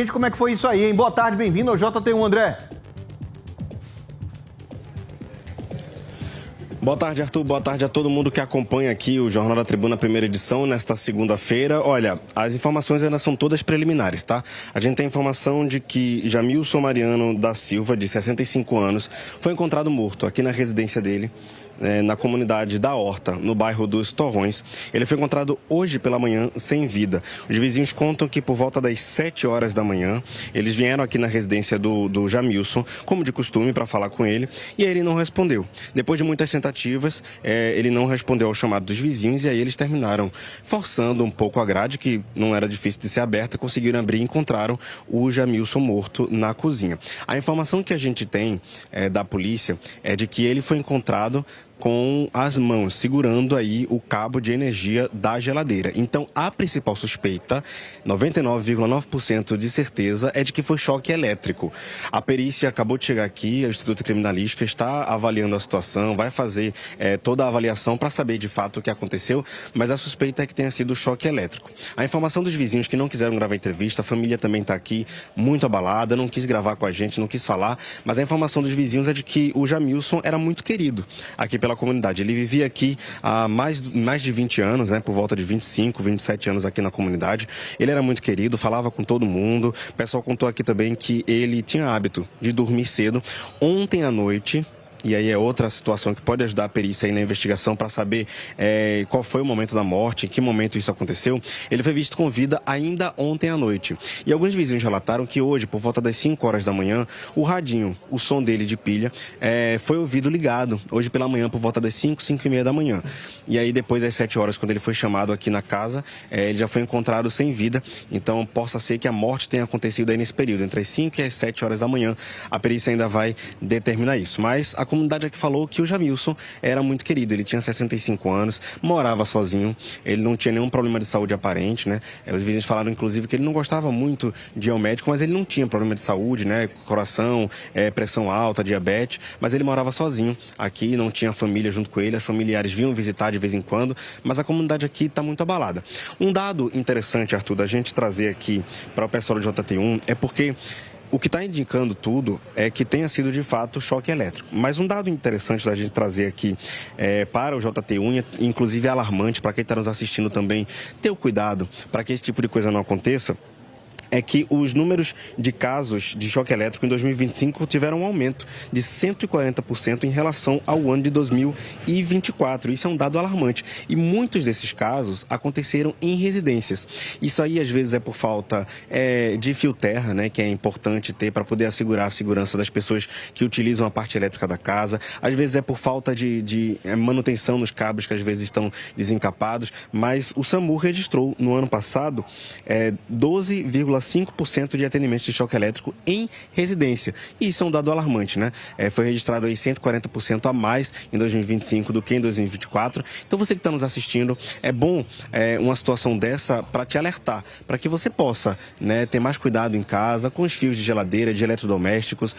Gente, como é que foi isso aí, hein? Boa tarde, bem-vindo ao JT1, André. Boa tarde, Arthur. Boa tarde a todo mundo que acompanha aqui o Jornal da Tribuna, primeira edição, nesta segunda-feira. Olha, as informações ainda são todas preliminares, tá? A gente tem informação de que Jamilson Mariano da Silva, de 65 anos, foi encontrado morto aqui na residência dele, na comunidade da Horta, no bairro dos Torrões. Ele foi encontrado hoje pela manhã sem vida. Os vizinhos contam que por volta das 7 horas da manhã, eles vieram aqui na residência do Jamilson, como de costume, para falar com ele, e aí ele não respondeu. Depois de muitas tentativas, ele não respondeu ao chamado dos vizinhos, e aí eles terminaram forçando um pouco a grade, que não era difícil de ser aberta, conseguiram abrir e encontraram o Jamilson morto na cozinha. A informação que a gente tem da polícia é de que ele foi encontrado com as mãos, segurando aí o cabo de energia da geladeira. Então, a principal suspeita, 99,9% de certeza, é de que foi choque elétrico. A perícia acabou de chegar aqui, o Instituto Criminalística está avaliando a situação, vai fazer toda a avaliação para saber de fato o que aconteceu, mas a suspeita é que tenha sido choque elétrico. A informação dos vizinhos que não quiseram gravar a entrevista, a família também está aqui muito abalada, não quis gravar com a gente, não quis falar, mas a informação dos vizinhos é de que o Jamilson era muito querido aqui pela comunidade. Ele vivia aqui há mais de 20 anos, né, por volta de 25, 27 anos aqui na comunidade. Ele era muito querido, falava com todo mundo. O pessoal contou aqui também que ele tinha hábito de dormir cedo. Ontem à noite, e aí é outra situação que pode ajudar a perícia aí na investigação para saber qual foi o momento da morte, em que momento isso aconteceu. Ele foi visto com vida ainda ontem à noite. E alguns vizinhos relataram que hoje, por volta das 5 horas da manhã, o radinho, o som dele de pilha, foi ouvido ligado. Hoje pela manhã, por volta das 5, 5 e meia da manhã. E aí depois das 7 horas, quando ele foi chamado aqui na casa, ele já foi encontrado sem vida. Então possa ser que a morte tenha acontecido aí nesse período, entre as 5 e as 7 horas da manhã. A perícia ainda vai determinar isso. Mas a comunidade aqui falou que o Jamilson era muito querido. Ele tinha 65 anos, morava sozinho, ele não tinha nenhum problema de saúde aparente, né? Os vizinhos falaram, inclusive, que ele não gostava muito de ir ao médico, mas ele não tinha problema de saúde, né? Coração, pressão alta, diabetes, mas ele morava sozinho aqui, não tinha família junto com ele, os familiares vinham visitar de vez em quando, mas a comunidade aqui está muito abalada. Um dado interessante, Arthur, da gente trazer aqui para o pessoal do JT1 é porque o que está indicando tudo é que tenha sido, de fato, choque elétrico. Mas um dado interessante da gente trazer aqui para o JT1, inclusive alarmante, para quem está nos assistindo também, ter o cuidado para que esse tipo de coisa não aconteça, é que os números de casos de choque elétrico em 2025 tiveram um aumento de 140% em relação ao ano de 2024. Isso é um dado alarmante. E muitos desses casos aconteceram em residências. Isso aí, às vezes, é por falta de fio terra, né, que é importante ter para poder assegurar a segurança das pessoas que utilizam a parte elétrica da casa. Às vezes é por falta de manutenção nos cabos que às vezes estão desencapados. Mas o SAMU registrou no ano passado 12,5% de atendimentos de choque elétrico em residência. E isso é um dado alarmante, né? Foi registrado aí 140% a mais em 2025 do que em 2024. Então você que está nos assistindo, é bom uma situação dessa para te alertar, para que você possa, né, ter mais cuidado em casa com os fios de geladeira, de eletrodomésticos,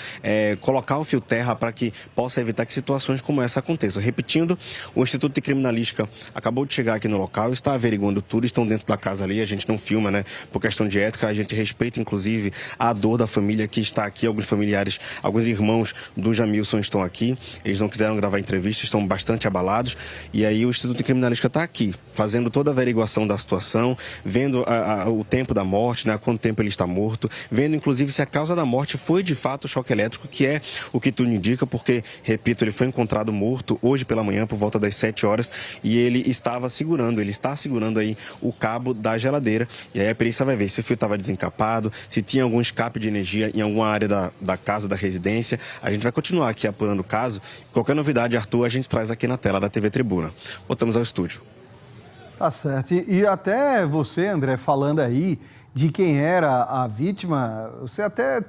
colocar o fio terra para que possa evitar que situações como essa aconteçam. Repetindo, o Instituto de Criminalística acabou de chegar aqui no local, está averiguando tudo, estão dentro da casa ali, a gente não filma, né, por questão de ética, a gente respeita, inclusive, a dor da família que está aqui. Alguns familiares, alguns irmãos do Jamilson estão aqui. Eles não quiseram gravar entrevista, estão bastante abalados. E aí o Instituto de Criminalística está aqui, fazendo toda a averiguação da situação, vendo o tempo da morte, né, há quanto tempo ele está morto, vendo, inclusive, se a causa da morte foi, de fato, o choque elétrico, que é o que tudo indica, porque, repito, ele foi encontrado morto hoje pela manhã, por volta das 7 horas, e ele está segurando aí o cabo da geladeira. E aí a perícia vai ver se o fio estava desencapado, se tinha algum escape de energia em alguma área da casa, da residência. A gente vai continuar aqui apurando o caso. Qualquer novidade, Arthur, a gente traz aqui na tela da TV Tribuna. Voltamos ao estúdio. Tá certo. E até você, André, falando aí de quem era a vítima, você até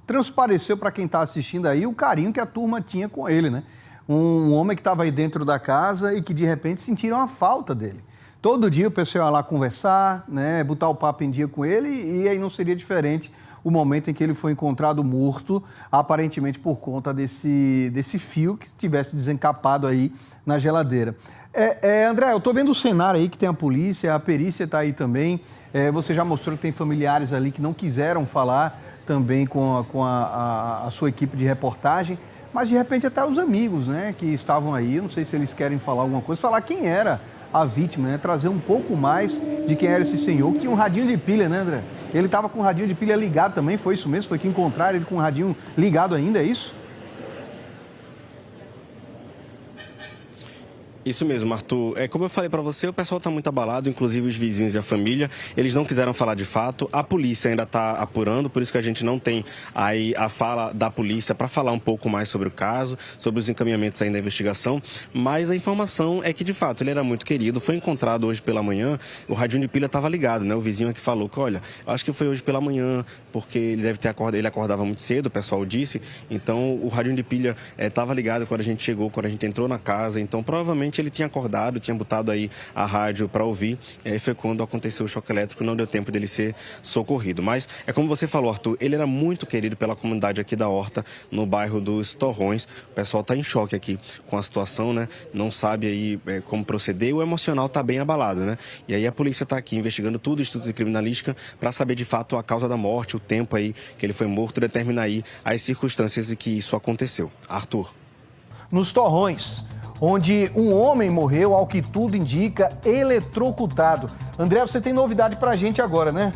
transpareceu para quem está assistindo aí o carinho que a turma tinha com ele, né? Um homem que estava aí dentro da casa e que, de repente, sentiram a falta dele. Todo dia o pessoal ia lá conversar, né, botar o papo em dia com ele, e aí não seria diferente o momento em que ele foi encontrado morto, aparentemente por conta desse fio que tivesse desencapado aí na geladeira. André, eu estou vendo o cenário aí que tem a polícia, a perícia está aí também. Você já mostrou que tem familiares ali que não quiseram falar também com a sua equipe de reportagem, mas de repente até os amigos, né, que estavam aí, eu não sei se eles querem falar alguma coisa, falar quem era a vítima, né, trazer um pouco mais de quem era esse senhor, que tinha um radinho de pilha, né, André? Ele estava com o radinho de pilha ligado também, foi isso mesmo? Foi que encontraram ele com o radinho ligado ainda, é isso? Isso mesmo, Arthur. Como eu falei para você, o pessoal está muito abalado, inclusive os vizinhos e a família. Eles não quiseram falar de fato. A polícia ainda está apurando, por isso que a gente não tem aí a fala da polícia para falar um pouco mais sobre o caso, sobre os encaminhamentos aí da investigação. Mas a informação é que, de fato, ele era muito querido. Foi encontrado hoje pela manhã, o radinho de pilha estava ligado, né? O vizinho aqui falou que, olha, eu acho que foi hoje pela manhã, porque ele deve ter acordado, ele acordava muito cedo, o pessoal disse. Então, o radinho de pilha estava ligado quando a gente chegou, quando a gente entrou na casa. Então, provavelmente ele tinha acordado, tinha botado aí a rádio para ouvir, e aí foi quando aconteceu o choque elétrico, não deu tempo dele ser socorrido. Mas é como você falou, Arthur, ele era muito querido pela comunidade aqui da Horta, no bairro dos Torrões. O pessoal está em choque aqui com a situação, né? Não sabe aí como proceder, o emocional está bem abalado, né? E aí a polícia está aqui investigando tudo, o Instituto de Criminalística, para saber de fato a causa da morte, o tempo aí que ele foi morto, determinar aí as circunstâncias em que isso aconteceu. Arthur. Nos Torrões, onde um homem morreu, ao que tudo indica, eletrocutado. André, você tem novidade pra gente agora, né?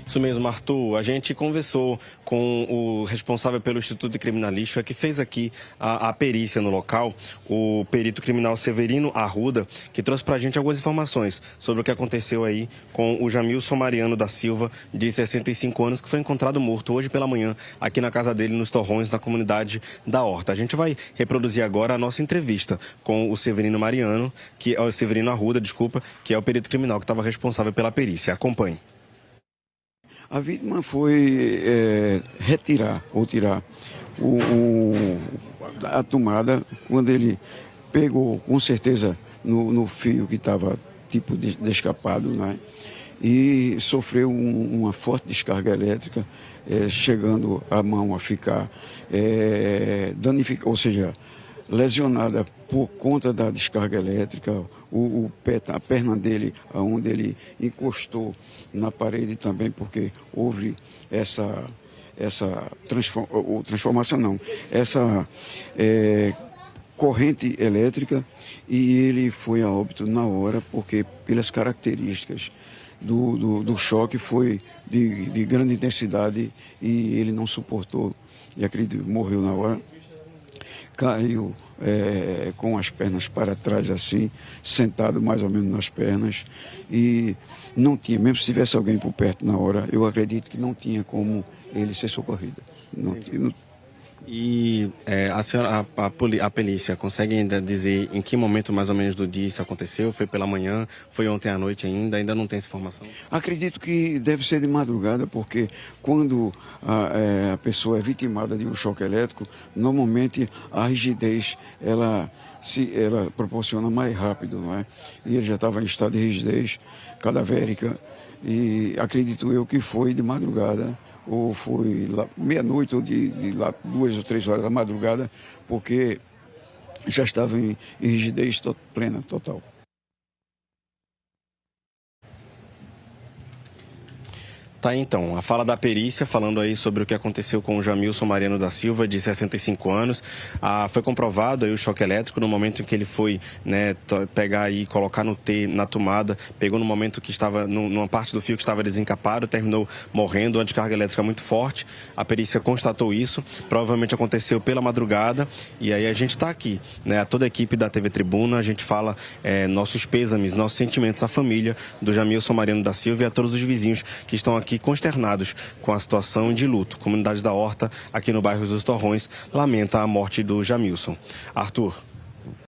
Isso mesmo, Arthur. A gente conversou com o responsável pelo Instituto de Criminalística, que fez aqui a perícia no local, o perito criminal Severino Arruda, que trouxe para a gente algumas informações sobre o que aconteceu aí com o Jamilson Mariano da Silva, de 65 anos, que foi encontrado morto hoje pela manhã aqui na casa dele, nos Torrões, na comunidade da Horta. A gente vai reproduzir agora a nossa entrevista com o Severino Mariano, que é o Severino Arruda, desculpa, que é o perito criminal que estava responsável pela perícia. Acompanhe. A vítima foi tirar a tomada quando ele pegou, com certeza, no fio que estava tipo descapado, né? E sofreu uma forte descarga elétrica, chegando a mão a ficar danificada, ou seja, lesionada por conta da descarga elétrica, a perna dele, onde ele encostou na parede também, porque houve essa corrente elétrica, e ele foi a óbito na hora, porque pelas características do choque foi de grande intensidade e ele não suportou, e acredito que morreu na hora. Caiu com as pernas para trás assim, sentado mais ou menos nas pernas, e não tinha, mesmo se tivesse alguém por perto na hora, eu acredito que não tinha como ele ser socorrido. E a polícia consegue ainda dizer em que momento mais ou menos do dia isso aconteceu? Foi pela manhã? Foi ontem à noite ainda não tem essa informação? Acredito que deve ser de madrugada, porque quando a pessoa é vitimada de um choque elétrico, normalmente a rigidez ela proporciona mais rápido, não é? E ele já estava em estado de rigidez cadavérica, e acredito eu que foi de madrugada, ou foi lá meia-noite, ou de lá 2 ou 3 horas da madrugada, porque já estava em rigidez plena, total. Tá, então, a fala da perícia falando aí sobre o que aconteceu com o Jamilson Mariano da Silva, de 65 anos. Foi comprovado aí o choque elétrico no momento em que ele foi, né, pegar e colocar no T na tomada, pegou no momento que estava, numa parte do fio que estava desencapado, terminou morrendo, uma descarga elétrica muito forte. A perícia constatou isso, provavelmente aconteceu pela madrugada, e aí a gente está aqui, né, toda a equipe da TV Tribuna, a gente fala nossos pêsames, nossos sentimentos à família do Jamilson Mariano da Silva e a todos os vizinhos que estão aqui consternados com a situação de luto. Comunidade da Horta, aqui no bairro dos Torrões, lamenta a morte do Jamilson. Arthur.